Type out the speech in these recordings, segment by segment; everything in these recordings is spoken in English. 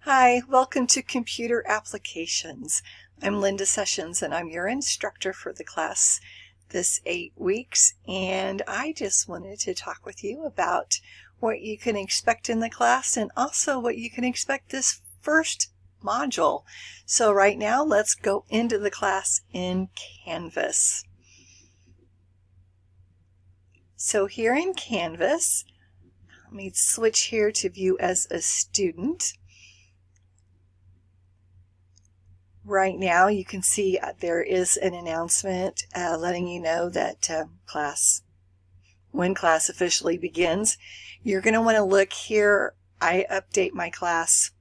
Hi, welcome to Computer Applications. I'm Linda Sessions and I'm your instructor for the class this 8 weeks, and I just wanted to talk with you about what you can expect in the class and also what you can expect this first module. So right now let's go into the class in Canvas. So here in Canvas, let me switch here to view as a student. Right now you can see there is an announcement letting you know that when class officially begins. You're going to want to look here. I update my class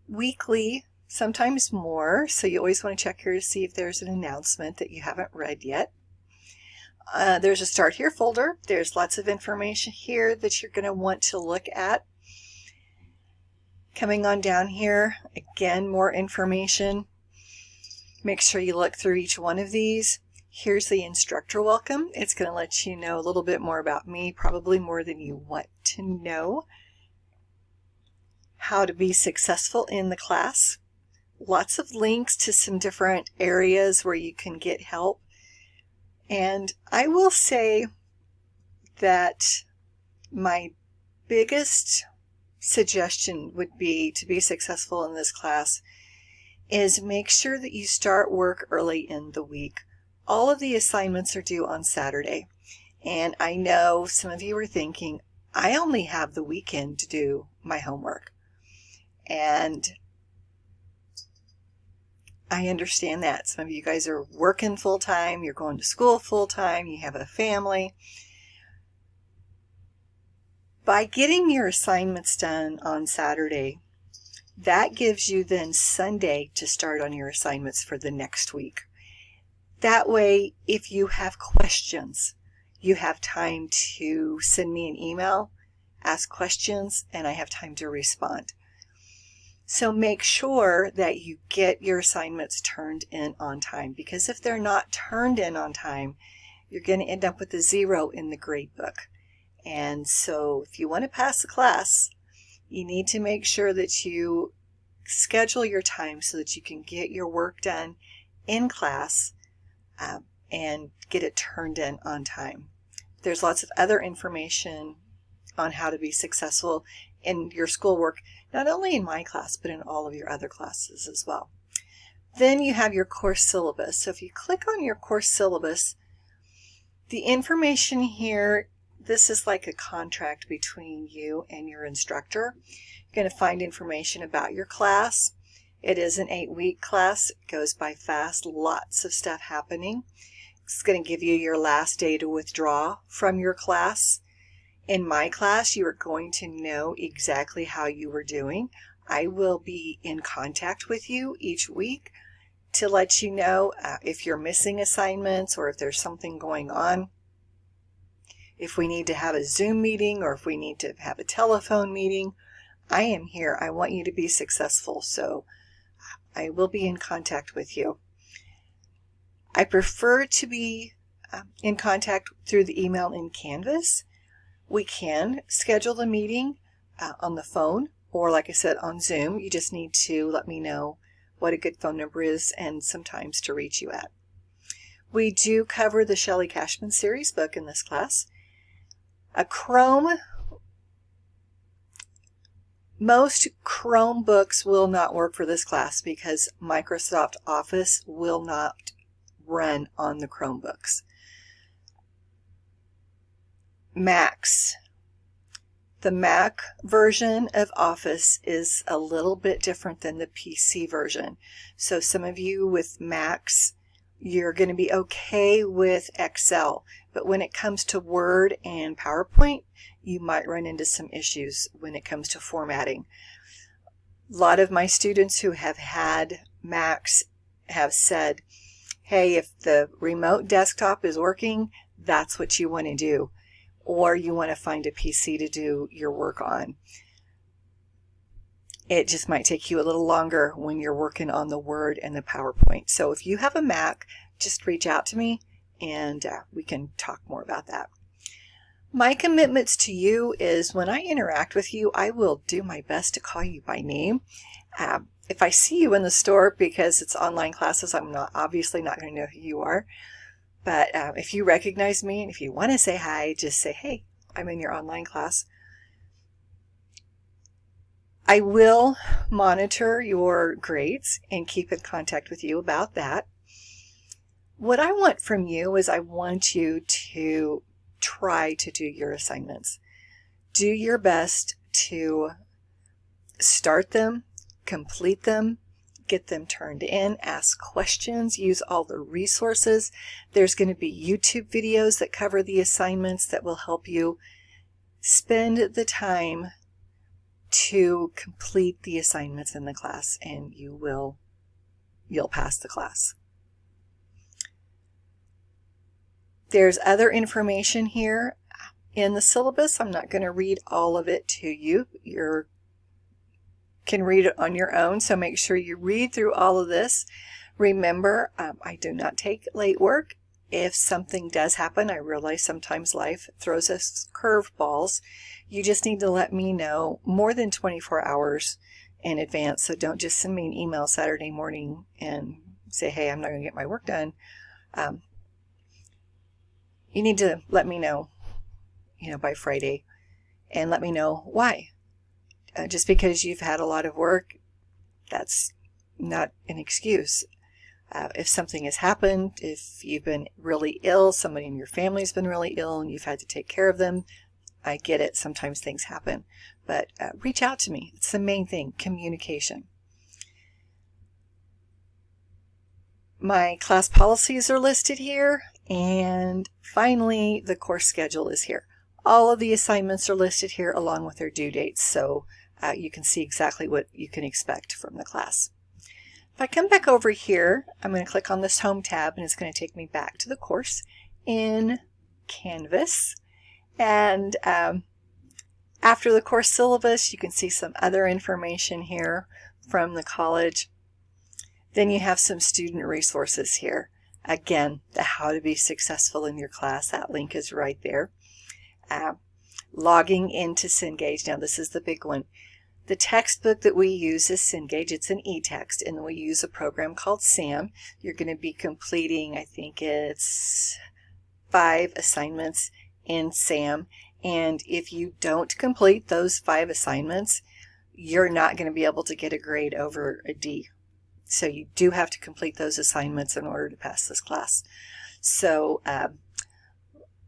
weekly, sometimes more, so you always want to check here to see if there's an announcement that you haven't read yet. There's a Start Here folder. There's lots of information here that you're going to want to look at. Coming on down here, again, more information. Make sure you look through each one of these. Here's the instructor welcome. It's going to let you know a little bit more about me, probably more than you want to know. How to be successful in the class. Lots of links to some different areas where you can get help. And I will say that my biggest suggestion would be to be successful in this class is make sure that you start work early in the week. All of the assignments are due on Saturday, and I know some of you are thinking, I only have the weekend to do my homework. And I understand that. Some of you guys are working full-time, you're going to school full-time, you have a family. By getting your assignments done on Saturday, that gives you then Sunday to start on your assignments for the next week. That way, if you have questions, you have time to send me an email, ask questions, and I have time to respond. So make sure that you get your assignments turned in on time, because if they're not turned in on time, you're going to end up with a 0 in the grade book. And so if you want to pass the class, you need to make sure that you schedule your time so that you can get your work done in class and get it turned in on time. There's lots of other information on how to be successful in your schoolwork, not only in my class, but in all of your other classes as well. Then you have your course syllabus. So if you click on your course syllabus, the information here, this is like a contract between you and your instructor. You're going to find information about your class. It is an 8-week class. It goes by fast. Lots of stuff happening. It's going to give you your last day to withdraw from your class. In my class, you are going to know exactly how you were doing. I will be in contact with you each week to let you know if you're missing assignments or if there's something going on. If we need to have a Zoom meeting or if we need to have a telephone meeting, I am here. I want you to be successful, so I will be in contact with you. I prefer to be in contact through the email in Canvas. We can schedule a meeting on the phone or, like I said, on Zoom. You just need to let me know what a good phone number is and some times to reach you at. We do cover the Shelley Cashman series book in this class. Most Chromebooks will not work for this class because Microsoft Office will not run on the Chromebooks. Macs. The Mac version of Office is a little bit different than the PC version. So some of you with Macs, you're going to be okay with Excel, but when it comes to Word and PowerPoint, you might run into some issues when it comes to formatting. A lot of my students who have had Macs have said, hey, if the remote desktop is working, that's what you want to do, or you want to find a PC to do your work on. It just might take you a little longer when you're working on the Word and the PowerPoint. So if you have a Mac, just reach out to me and we can talk more about that. My commitments to you is when I interact with you, I will do my best to call you by name. If I see you in the store, because it's online classes, I'm obviously not going to know who you are. But if you recognize me and if you want to say hi, just say, hey, I'm in your online class. I will monitor your grades and keep in contact with you about that. What I want from you is I want you to try to do your assignments. Do your best to start them, complete them, get them turned in, ask questions, use all the resources. There's going to be YouTube videos that cover the assignments that will help you spend the time to complete the assignments in the class, and you'll pass the class. There's other information here in the syllabus. I'm not going to read all of it to you. You can read it on your own, so make sure you read through all of this. Remember, I do not take late work. If something does happen, I realize sometimes life throws us curveballs. You just need to let me know more than 24 hours in advance. So don't just send me an email Saturday morning and say, hey, I'm not going to get my work done. You need to let me know, by Friday, and let me know why. Just because you've had a lot of work, that's not an excuse. If something has happened, if you've been really ill, somebody in your family's been really ill and you've had to take care of them, I get it. Sometimes things happen. But reach out to me. It's the main thing, communication. My class policies are listed here. And finally, the course schedule is here. All of the assignments are listed here along with their due dates. So you can see exactly what you can expect from the class. If I come back over here, I'm going to click on this Home tab, and it's going to take me back to the course in Canvas. And after the course syllabus, you can see some other information here from the college. Then you have some student resources here. Again, the how to be successful in your class, that link is right there. Logging into Cengage. Now this is the big one. The textbook that we use is Cengage. It's an e-text, and we use a program called SAM. You're going to be completing, I think it's 5 assignments in SAM. And if you don't complete those 5 assignments, you're not going to be able to get a grade over a D. So you do have to complete those assignments in order to pass this class. So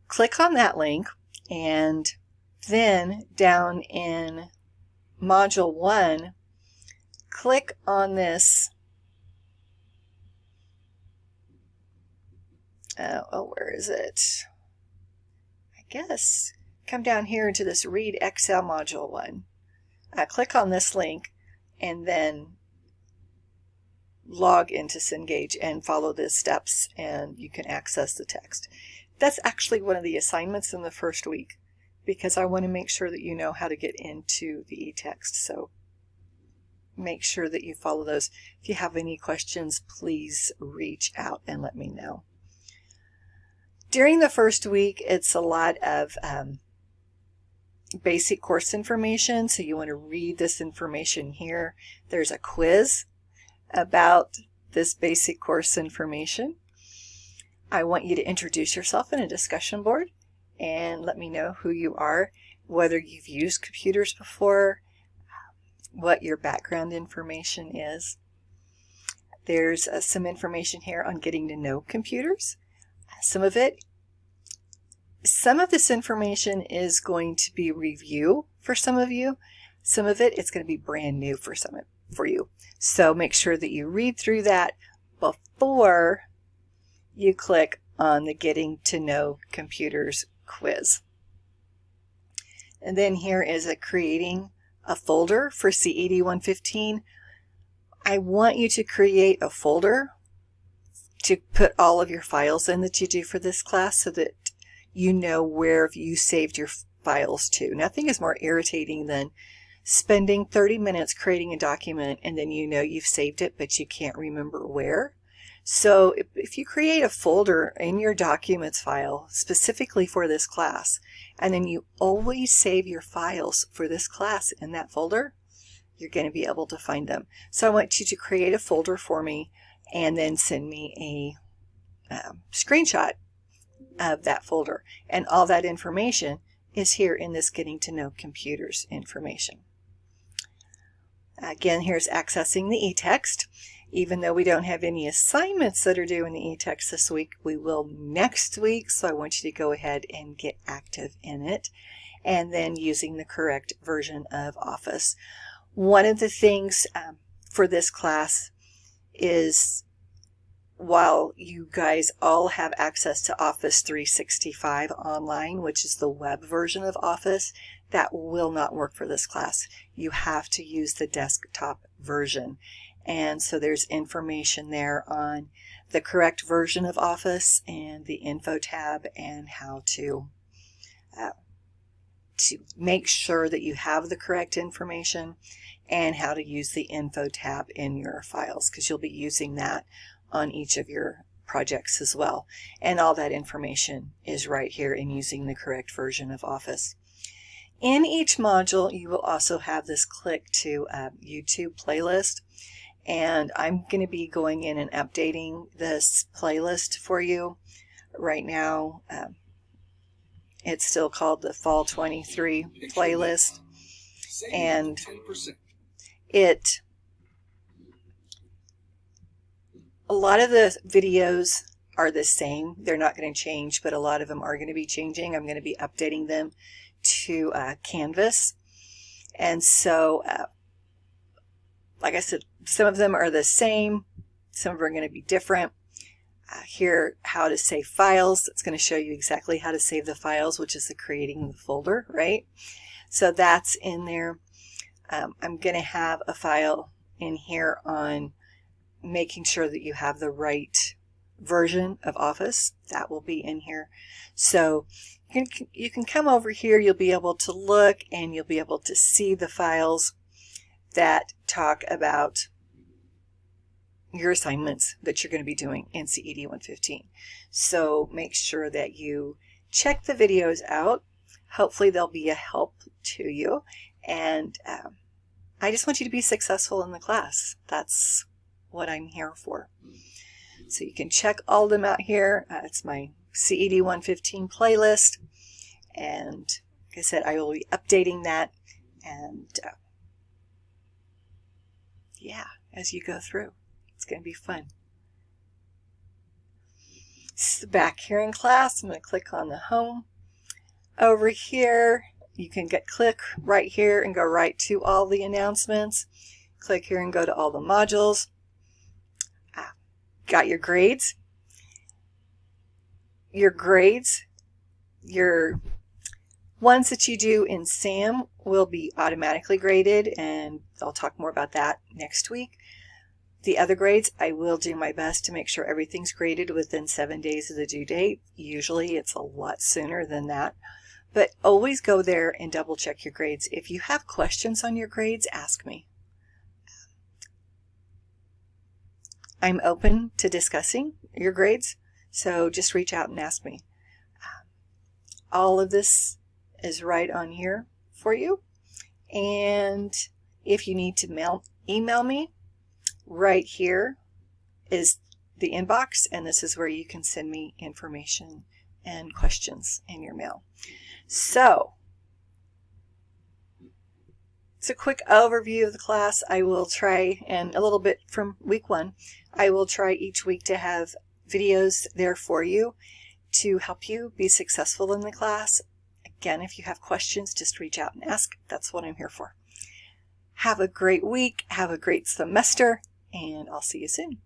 click on that link, and then down in Module 1, click on this. Where is it? I guess come down here into this Read Excel Module 1. Click on this link and then log into Cengage and follow the steps, and you can access the text. That's actually one of the assignments in the first week, because I want to make sure that you know how to get into the e-text. So make sure that you follow those. If you have any questions, please reach out and let me know. During the first week, it's a lot of basic course information, so you want to read this information here. There's a quiz about this basic course information. I want you to introduce yourself in a discussion board and let me know who you are, whether you've used computers before, what your background information is. There's some information here on getting to know computers. Some of this information is going to be review for some of you. Some of it's going to be brand new for you. So make sure that you read through that before you click on the Getting to Know Computers quiz. And then here is creating a folder for CED 115. I want you to create a folder to put all of your files in that you do for this class, so that you know where you saved your files to. Nothing is more irritating than spending 30 minutes creating a document and then you know you've saved it but you can't remember where. So if you create a folder in your documents file specifically for this class and then you always save your files for this class in that folder, you're going to be able to find them. So I want you to create a folder for me and then send me a screenshot of that folder. And all that information is here in this Getting to Know Computers information. Again, here's accessing the e-text. Even though we don't have any assignments that are due in the e-text this week, we will next week. So I want you to go ahead and get active in it. And then using the correct version of Office. One of the things for this class is, while you guys all have access to Office 365 online, which is the web version of Office, that will not work for this class. You have to use the desktop version. And so there's information there on the correct version of Office and the Info tab and how to make sure that you have the correct information and how to use the Info tab in your files, because you'll be using that on each of your projects as well. And all that information is right here in using the correct version of Office. In each module, you will also have this click to YouTube playlist. And I'm going to be going in and updating this playlist for you. Right now, it's still called the Fall 23 playlist. And a lot of the videos are the same. They're not going to change, but a lot of them are going to be changing. I'm going to be updating them to Canvas. And so, like I said, some of them are the same. Some of them are going to be different. Here, how to save files. It's going to show you exactly how to save the files, which is the creating the folder, right? So that's in there. I'm going to have a file in here on making sure that you have the right version of Office. That will be in here. So you can come over here, you'll be able to look and you'll be able to see the files that talk about your assignments that you're going to be doing in CED 115. So make sure that you check the videos out. Hopefully they'll be a help to you. And I just want you to be successful in the class. That's what I'm here for. So you can check all of them out here. It's my CED 115 playlist. And like I said, I will be updating that. And yeah, as you go through. It's going to be fun. So back here in class, I'm going to click on the home. Over here, you can click right here and go right to all the announcements. Click here and go to all the modules. Got your grades. Your grades, your ones that you do in SAM will be automatically graded, and I'll talk more about that next week. The other grades, I will do my best to make sure everything's graded within 7 days of the due date. Usually it's a lot sooner than that. But always go there and double check your grades. If you have questions on your grades, ask me. I'm open to discussing your grades, so just reach out and ask me. All of this is right on here for you. And if you need to email me, right here is the inbox, and this is where you can send me information and questions in your mail. So, it's a quick overview of the class. I will try, and a little bit from week 1, I will try each week to have videos there for you to help you be successful in the class. Again, if you have questions, just reach out and ask. That's what I'm here for. Have a great week. Have a great semester. And I'll see you soon.